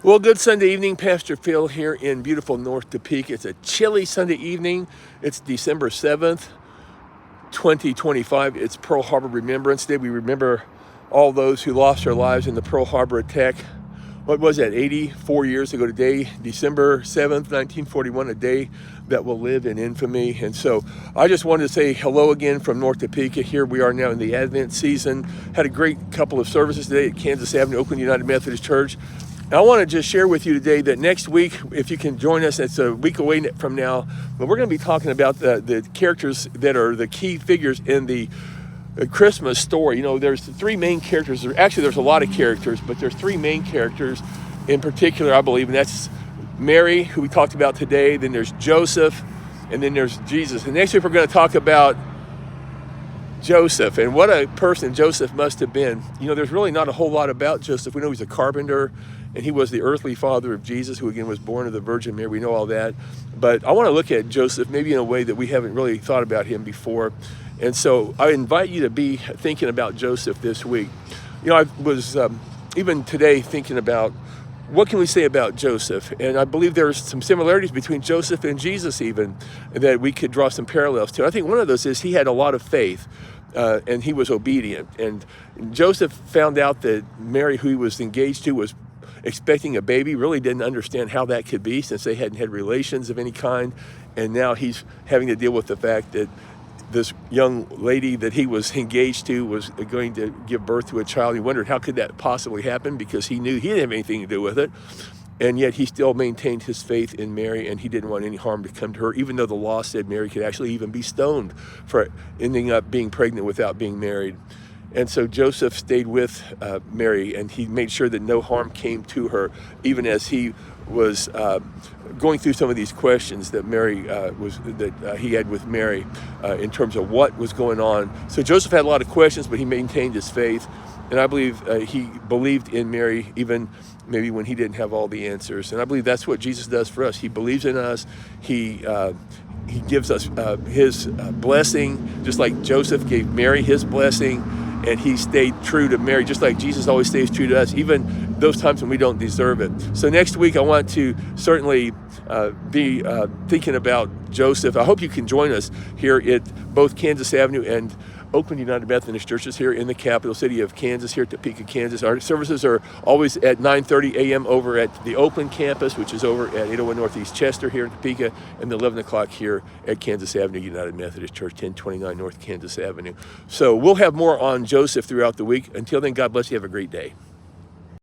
Well, good Sunday evening. Pastor Phil here in beautiful North Topeka. It's a chilly Sunday evening. It's December 7th, 2025. It's Pearl Harbor Remembrance Day. We remember all those who lost their lives in the Pearl Harbor attack. What was that, 84 years ago today, December 7th, 1941, a day that will live in infamy. And so I just wanted to say hello again from North Topeka. Here we are now in the Advent season. Had a great couple of services today at Kansas Avenue, Oakland United Methodist Church. I want to just share with you today that next week, if you can join us, it's a week away from now, but we're going to be talking about the characters that are the key figures in the Christmas story. You know, there's three main characters. Actually, there's a lot of characters, but there's three main characters in particular, I believe, and that's Mary, who we talked about today, then there's Joseph, and then there's Jesus. And next week, we're going to talk about Joseph, and what a person Joseph must have been. You know, there's really not a whole lot about Joseph. We know he's a carpenter, and he was the earthly father of Jesus, who again was born of the Virgin Mary. We know all that. But I want to look at Joseph maybe in a way that we haven't really thought about him before. And so I invite you to be thinking about Joseph this week. You know, I was even today thinking about what can we say about Joseph? And I believe there's some similarities between Joseph and Jesus even that we could draw some parallels to. I think one of those is he had a lot of faith. And he was obedient. And Joseph found out that Mary, who he was engaged to, was expecting a baby, really didn't understand how that could be since they hadn't had relations of any kind. And now he's having to deal with the fact that this young lady that he was engaged to was going to give birth to a child. He wondered how could that possibly happen because he knew he didn't have anything to do with it. And yet he still maintained his faith in Mary, and he didn't want any harm to come to her, even though the law said Mary could actually even be stoned for ending up being pregnant without being married. And so Joseph stayed with Mary, and he made sure that no harm came to her, even as he was going through some of these questions that he had with Mary in terms of what was going on. So Joseph had a lot of questions, but he maintained his faith. And I believe he believed in Mary even maybe when he didn't have all the answers. And I believe that's what Jesus does for us. He believes in us. He gives us his blessing, just like Joseph gave Mary his blessing. And he stayed true to Mary, just like Jesus always stays true to us, even those times when we don't deserve it. So next week, I want to certainly be thinking about Joseph. I hope you can join us here at both Kansas Avenue and Oakland United Methodist Churches here in the capital city of Kansas, here at Topeka, Kansas. Our services are always at 9:30 a.m. over at the Oakland campus, which is over at 801 Northeast Chester here in Topeka, and 11 o'clock here at Kansas Avenue United Methodist Church, 1029 North Kansas Avenue. So we'll have more on Joseph throughout the week. Until then, God bless you. Have a great day.